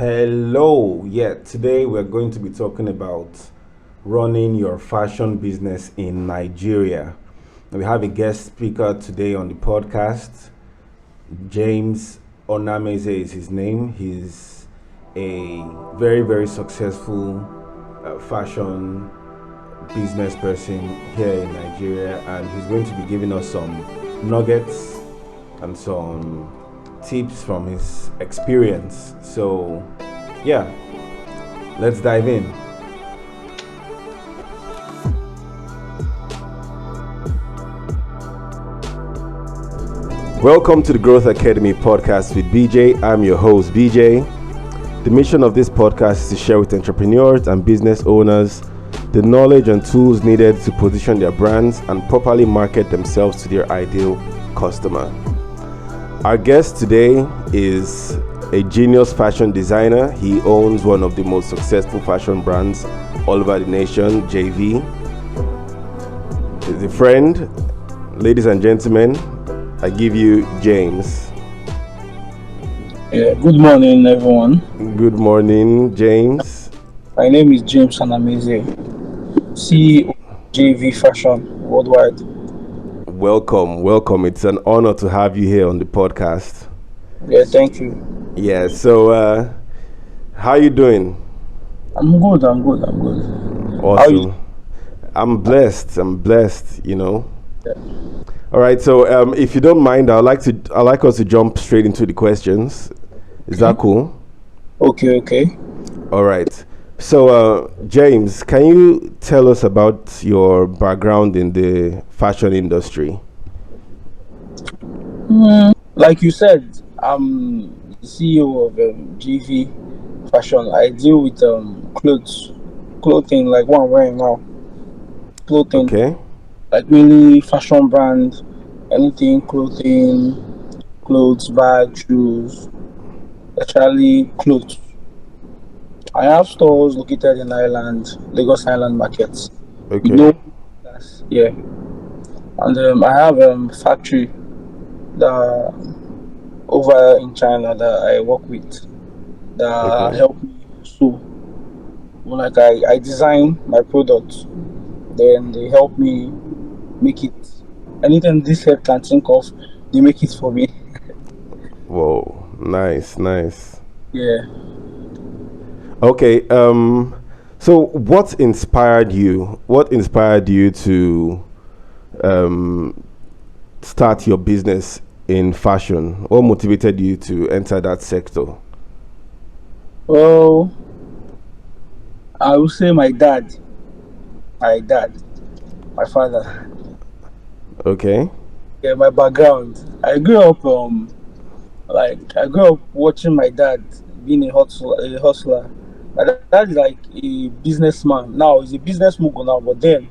Hello. Yeah, today we're going to be talking about running your fashion business in Nigeria. We have a guest speaker today on the podcast. James Anamezie is his name. He's a very successful fashion business person here in Nigeria, and he's going to be giving us some nuggets and some tips from his experience. So, yeah, let's dive in. Welcome to the Growth Academy podcast with BJ. I'm your host, BJ. The mission of this podcast is to share with entrepreneurs and business owners the knowledge and tools needed to position their brands and properly market themselves to their ideal customer. Our guest today is a genius fashion designer. He owns one of the most successful fashion brands all over the nation, JV. He's a friend. Ladies and gentlemen, I give you James. Yeah, good morning, everyone. Good morning, James. My name is James Anamezie, CEO JV Fashion Worldwide. Welcome. It's an honor to have you here on the podcast. Yeah, thank you. Yeah, so how are you doing? I'm good. Awesome. I'm blessed, Yeah. All right, so if you don't mind, I'd like us to jump straight into the questions. Is that cool? Okay. All right. So, James, can you tell us about your background in the fashion industry? Like you said, I'm the CEO of JV Fashion. I deal with clothing like what I'm wearing now. Clothing, Okay. like really fashion brand, anything clothing, clothes, bag, shoes, especially clothes. I have stores located in Lagos Island markets. You Okay. know, yeah. And I have factory that over in China that I work with that Okay. help me sew. Like I design my product, then they help me make it. Anything this head can think of, they make it for me. Whoa. Nice. Yeah. Okay. So what inspired you? What inspired you to um start your business in fashion? What motivated you to enter that sector? Well, I would say my dad, my father. Okay. Yeah, my background. I grew up watching my dad being a hustler. My dad is like a businessman. Now he's a business mogul now, but then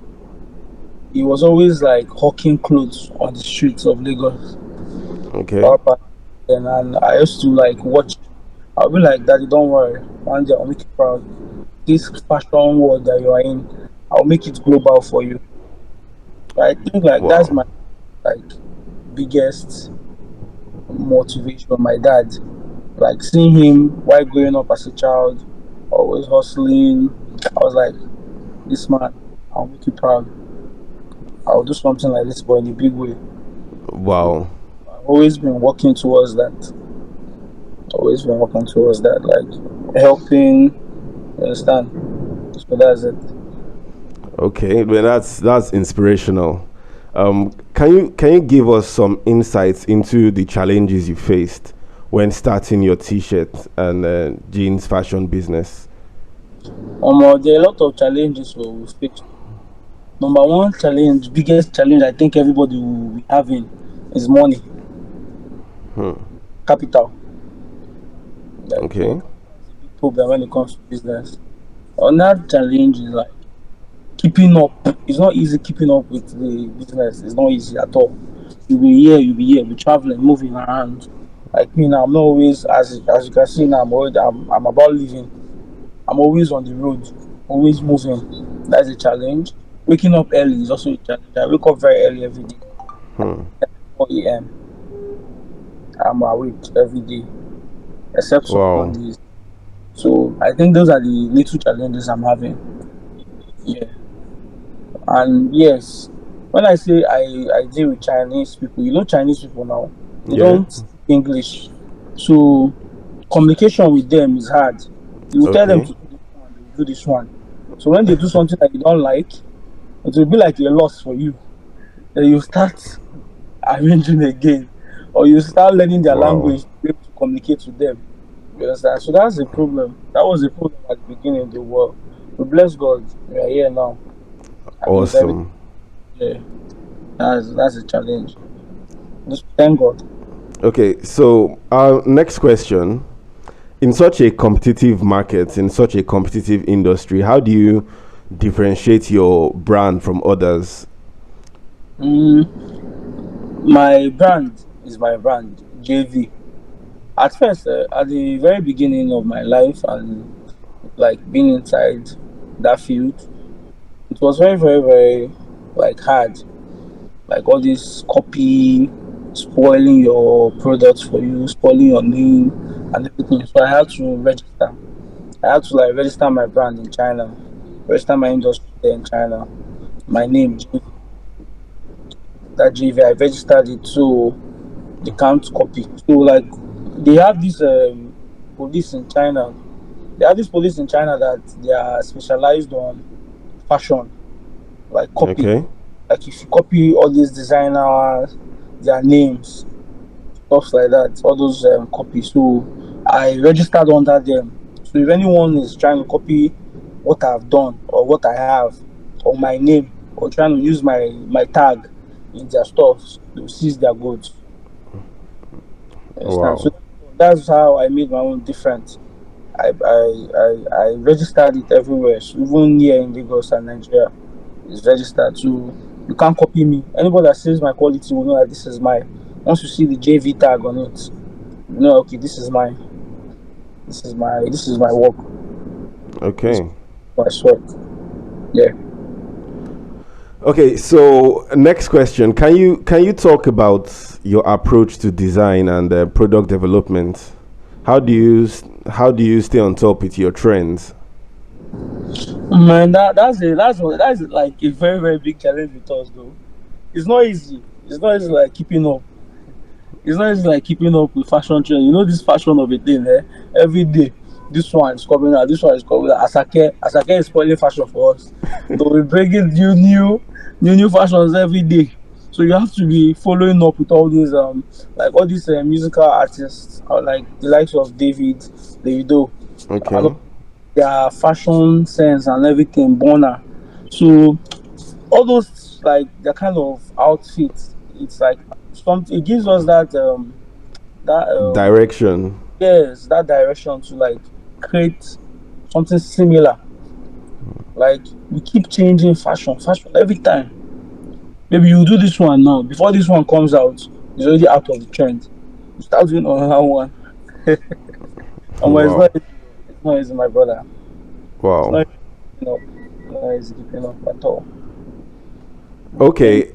he was always like hawking clothes on the streets of Lagos. Okay. Our pa- and I used to like watch. I'll be like, Daddy, don't worry. One day I'll make you proud. This fashion world that you are in, I'll make it global for you. I think like that's Wow. my like biggest motivation. My dad, like seeing him while growing up as a child, always hustling. I was like, this man, I'll make you proud. I'll do something like this, but in a big way. Wow. I've always been working towards that. Always been working towards that, like helping. You understand? So that's it. Okay. Well, that's inspirational. Can you give us some insights into the challenges you faced when starting your t-shirt and jeans fashion business? There are a lot of challenges we face. Number one challenge, biggest challenge I think everybody will be having is money, capital. Like Okay. problem when it comes to business. Another challenge is like keeping up. It's not easy keeping up with the business. It's not easy at all. You'll be traveling, moving around. Like me now, I'm not always as you can see now. I'm about living. I'm always on the road, always moving. That's a challenge. Waking up early is also a challenge. I wake up very early every day, Hmm. 4 a.m. I'm awake every day, except some Wow. Mondays. So I think those are the little challenges I'm having. Yeah. And yes, when I say I deal with Chinese people, Chinese people now, they Yeah. don't speak English. So communication with them is hard. You will tell them Okay. to do this one, they will do this one. So when they do something that you don't like, it will be like a loss for you. Then you start arranging again, or you start learning their Wow. language to be able to communicate with them. You understand? So that's a problem. That was a problem at the beginning of the world. But bless God, we are here now. And it's every Awesome. yeah, that's a challenge. Just thank God. Okay, so our next question. In such a competitive market, in such a competitive industry, how do you differentiate your brand from others? Mm, my brand is my brand, JV. At first, at the very beginning of my life and like being inside that field, it was very, very, very like hard. Like all this copy, spoiling your products for you, spoiling your name and everything. So I had to register. I had to like register my brand in China, register my industry there in China. My name, that JV, I registered it so they can't copy. So like they have this police in China. They have this police in China that they are specialized on fashion, like copy. Okay. Like if you copy all these designers, their names, stuff like that, all those copies. So I registered under them. So if anyone is trying to copy what I've done or what I have or my name or trying to use my tag in their stuff, they'll seize their goods. You understand? So Wow. that's how I made my own different. I registered it everywhere. So even here in Lagos and Nigeria, it's registered. So you can't copy me. Anybody that says my quality will know that this is mine. Once you see the JV tag on it, you know, okay, this is mine. This is my work. This is Okay. my sweat. Yeah. Okay, so next question. Can you talk about your approach to design and product development? How do you how do you stay on top with your trends? Man, that's like a very very big challenge with us though. It's not easy. It's not easy like keeping up. It's not easy like keeping up with fashion trend. You know this fashion of a thing, eh? Every day, this one is coming out. This one is coming out. Asake is spoiling fashion for us. So we bringing new fashions every day. So you have to be following up with all these like all these musical artists, like the likes of Davido, and Okay. their fashion sense and everything, Bona. So all those like the kind of outfits, it's like something. It gives us that Direction. yes, that direction to like create something similar. Like we keep changing fashion every time. Maybe you do this one now before this one comes out, it's already out of the trend. You start doing another one. And it's not Wow. easy. It's not easy, my brother. It's Wow. not easy keeping up. It's not easy keeping up at all. Okay.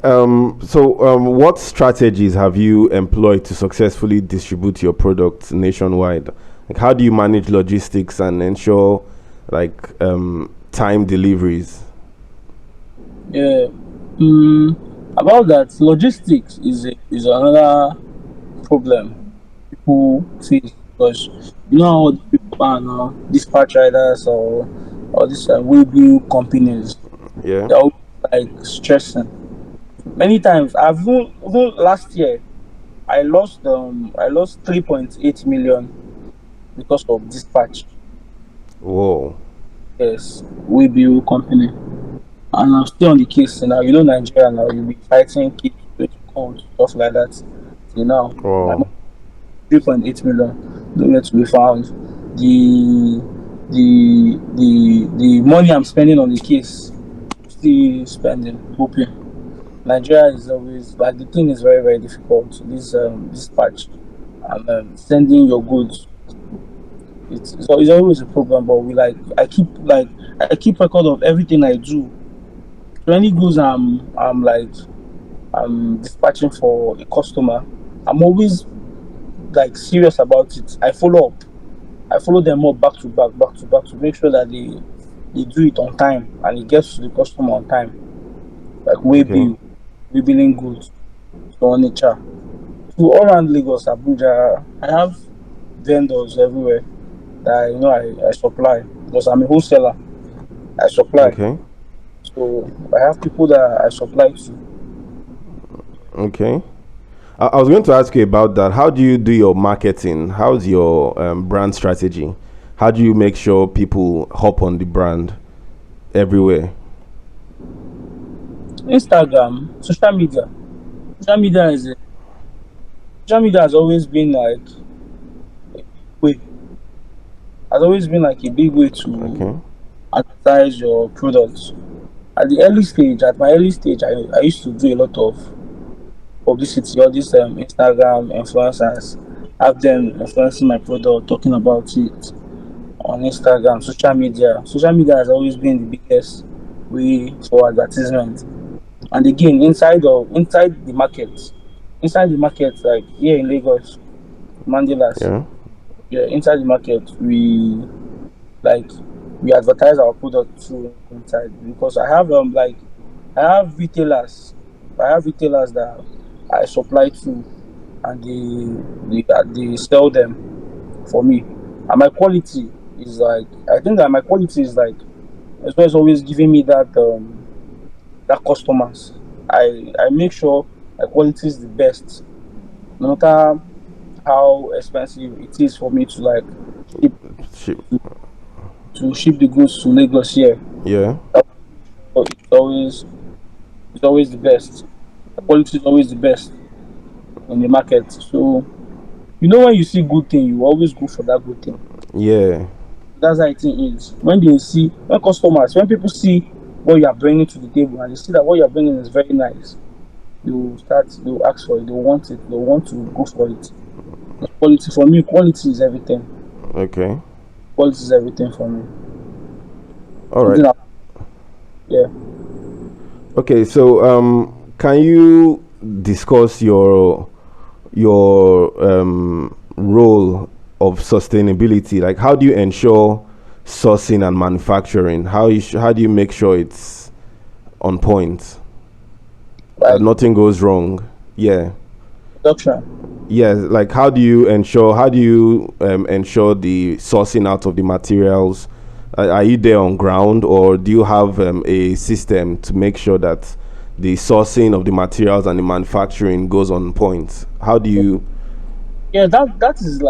Okay. What strategies have you employed to successfully distribute your products nationwide? Like, how do you manage logistics and ensure like time deliveries? Yeah. About that, logistics is another problem people face because you know how all the people are now, dispatch riders or these wheel companies, Yeah. they're always like stressing. Many times, even last year, I lost 3.8 million because of dispatch. Whoa. Yes, wheel company, and I'm still on the case now. You know Nigeria now, you'll be fighting kids to court, stuff like that. You know, my Wow. 3.8 million nowhere to be found. The the money I'm spending on the case, still spending, hoping. Nigeria is always like the thing is very very difficult. This dispatch and sending your goods. It's always a problem, but we like I keep record of everything I do. So any goods I'm dispatching for a customer, I'm always like serious about it. I follow up. I follow them up back to back to make sure that they do it on time and it gets to the customer on time. Like way Okay. bill, we billing goods to nature. To all around Lagos, Abuja, I have vendors everywhere that I supply because I'm a wholesaler. I supply. Okay. So I have people that I supply to. Okay. I was going to ask you about that. How do you do your marketing? How's your brand strategy? How do you make sure people hop on the brand everywhere? Instagram, social media. Social media is social media has always been like way has always been like a big way to Okay. advertise your products. At my early stage, I used to do a lot of publicity, all these Instagram influencers, have them influencing my product, talking about it on Instagram, social media. Social media has always been the biggest way for advertisement. And again, inside the market, like here in Lagos, Mandelas, Yeah. yeah, inside the market, like we advertise our product through inside because I have retailers, that I supply to, and they sell them for me, and my quality is like I think that my quality is like it's always giving me that customers. I make sure my quality is the best, no matter how expensive it is for me to like ship Ship. to ship the goods to Lagos here. Yeah. It's always the best. The quality is always the best in the market. So when you see good thing, you always go for that good thing. Yeah. That's how it is. When people see what you are bringing to the table and they see that what you are bringing is very nice, they'll ask for it, they'll want it, they'll want to go for it. Quality for me, quality is everything. Okay. Quality is everything for me. All right. Something that, yeah. Okay. So, can you discuss your role of sustainability? Like, how do you ensure sourcing and manufacturing? How do you make sure it's on point, that Like nothing goes wrong? Yeah. production. Yeah, like how do you ensure the sourcing out of the materials? Are you there on ground, or do you have a system to make sure that the sourcing of the materials and the manufacturing goes on point? How do you? Yeah, that is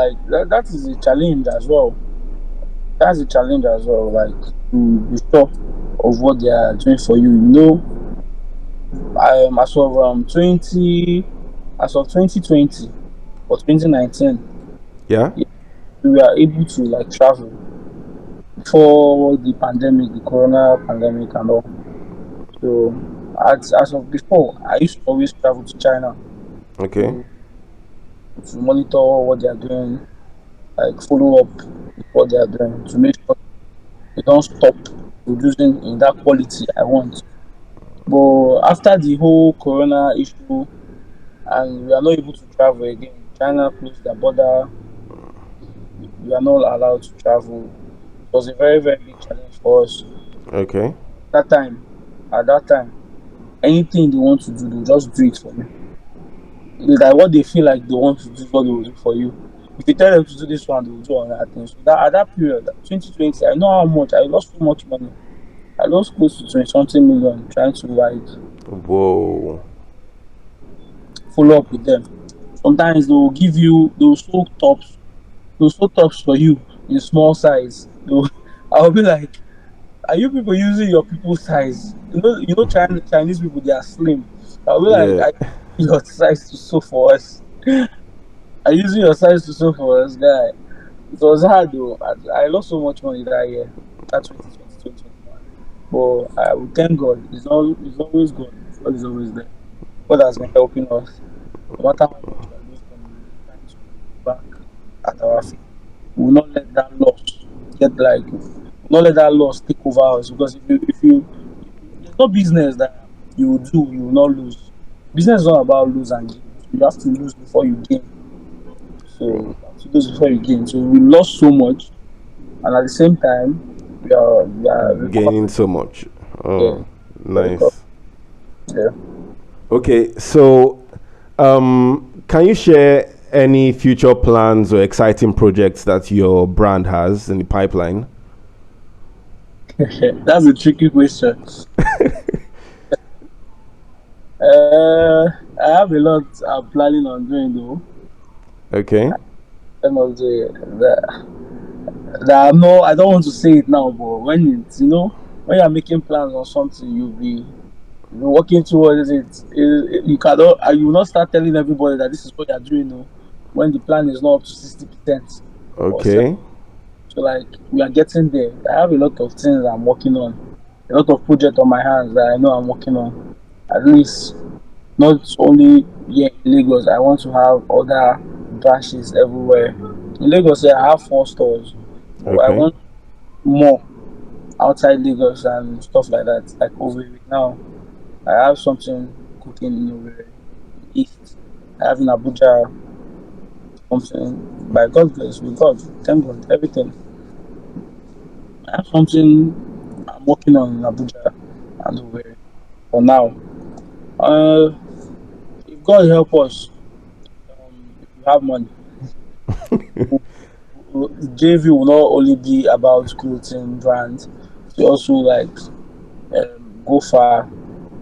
a challenge as well. That's a challenge as well. Like to be sure of what they are doing for you. As of 2020 or 2019, Yeah. yeah, we were able to like travel before the pandemic, the corona pandemic and all. So as of before, I used to always travel to China Okay. to monitor what they are doing, like follow up with what they are doing to make sure they don't stop producing in that quality I want. But after the whole corona issue and we are not able to travel again, China closed their border, we are not allowed to travel. It was a very, very big challenge for us. Okay. That time, at that time, anything they want to do, they'll just do it for me. Like what they feel like they want to do, is what they will do for you. If you tell them to do this one, they will do another thing. So that at that period, 2020, I know how much I lost so much money. I lost close to 20 something million trying to like Whoa. follow up with them. Sometimes they'll sew tops for you in small size. I'll be like, are you people using your people's size? Chinese people they are slim. I'll be like, Yeah. I your size to sew for us. Are you using your size to sew for us, guy? It was hard though. I lost so much money that year, that 2020, 2021. But I will thank God. It's always God. God is always there. God has been helping us. No matter how much we are losing, we will try to look back at our feet. We will not let that loss get like, we will not let that loss take over us. Because there's no business that you will do, you will not lose. Business is not about lose and gain. You have to lose before you gain. So 2 days before you gain. So we lost so much, and at the same time, we are recovering. Gaining so much. Yeah, Oh, we are recovering. nice. Yeah. Okay, so can you share any future plans or exciting projects that your brand has in the pipeline? That's a tricky question. Uh, I have a lot I'm planning on doing though. Okay, I'm not doing that. I don't want to say it now, but when it's when you're making plans on something, you'll be working towards it. You cannot, you will not start telling everybody that this is what you're doing. No, when the plan is not up to 60% or so. okay, So like we are getting there. I have a lot of things I'm working on, a lot of projects on my hands that I know I'm working on. At least not only here in Lagos. I want to have other branches everywhere. In Lagos, yeah, I have 4 stores. But I okay, want more outside Lagos and stuff like that. Like over now, I have something cooking in over East. I have in Abuja something by God's grace, with God, thank God, everything. I have something I'm working on in Abuja and over for now. Uh, if God help us, if we have money, JV will not only be about clothing brands, we also like go far,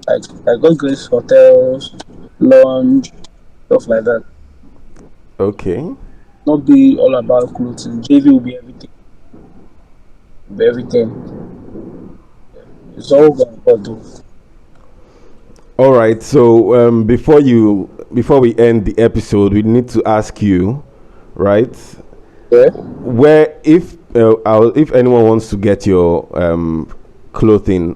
like God grace hotels, lounge, stuff like that. okay. Not be all about clothing. JV will be everything. Be everything. It's all about God though. All right. So before we end the episode, we need to ask you, right? Yeah. Where if anyone wants to get your clothing,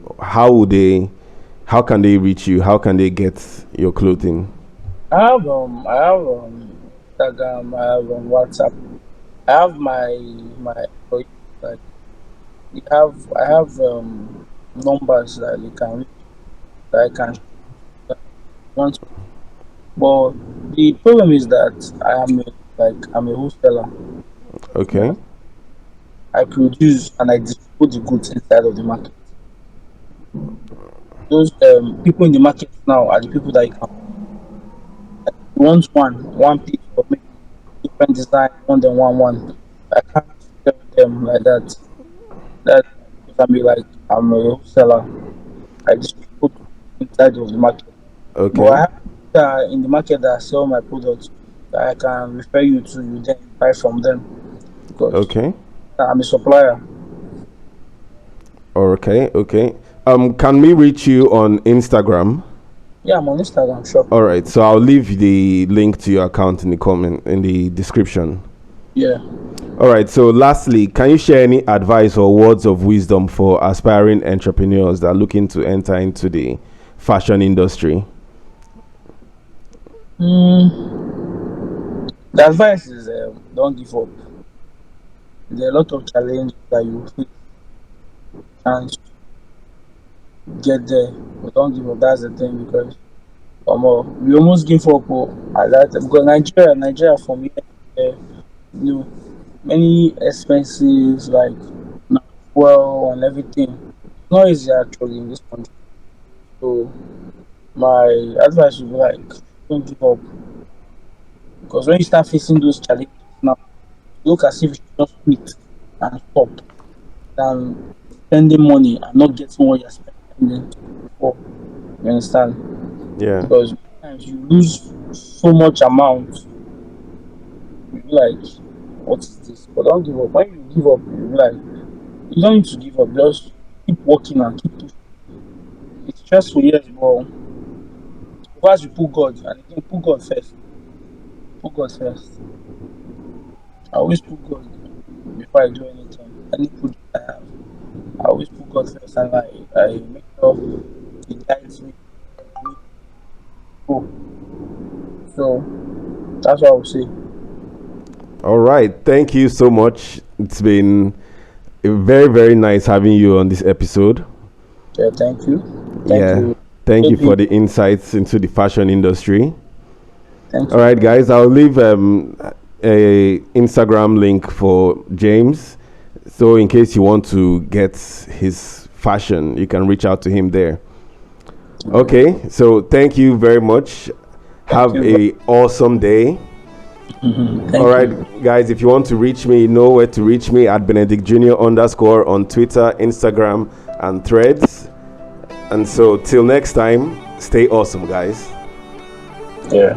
how can they reach you? How can they get your clothing? I have Instagram, I have WhatsApp. I have my like I have numbers that they can reach, that I can want. But the problem is that I'm a wholesaler. Okay. I produce and I distribute the goods inside of the market. Those people in the market now are the people that you can want one piece or maybe different design, one them one. I can't tell them like that. That can be like I'm a wholesaler. I distribute inside of the market. But I Okay. have in the market that sell my products that I can refer you to. You then buy from them because Okay. I'm a supplier. Okay. Okay. Can we reach you on Instagram? Yeah, I'm on Instagram. Sure. All right. So I'll leave the link to your account in the comment in the description. Yeah. All right. So lastly, can you share any advice or words of wisdom for aspiring entrepreneurs that are looking to enter into the fashion industry? Mm, the advice is don't give up. There are a lot of challenges that you face and get there, but don't give up. That's the thing because we almost give up at that because Nigeria for me, you know, many expenses like well and everything. It's not easy actually in this country. So my advice would be like don't give up because when you start facing those challenges now, look as if you should just quit and stop than spending money and not getting what you're spending for. You understand? Yeah. Because sometimes you lose so much amount, you be like, what is this? But don't give up. When you give up, you be like, you don't need to give up. Just keep working and keep pushing. It's stressful, yes, but once you put God and again put God first. Put God first. I always put God before I do anything. Any project I have, I always put God first and I make sure He guides me. Go. So that's what I would say. All right. Thank you so much. It's been very, very nice having you on this episode. Yeah, thank you. Thank Yeah. you. Thank you Maybe for the insights into the fashion industry. thank All you. right, guys. I'll leave a Instagram link for James. So in case you want to get his fashion, you can reach out to him there. Okay, so thank you very much. Have a awesome day. All right, guys, if you want to reach me, you know where to reach me at Benedict Jr. _ on Twitter, Instagram, and Threads. And so till next time, stay awesome, guys. Yeah.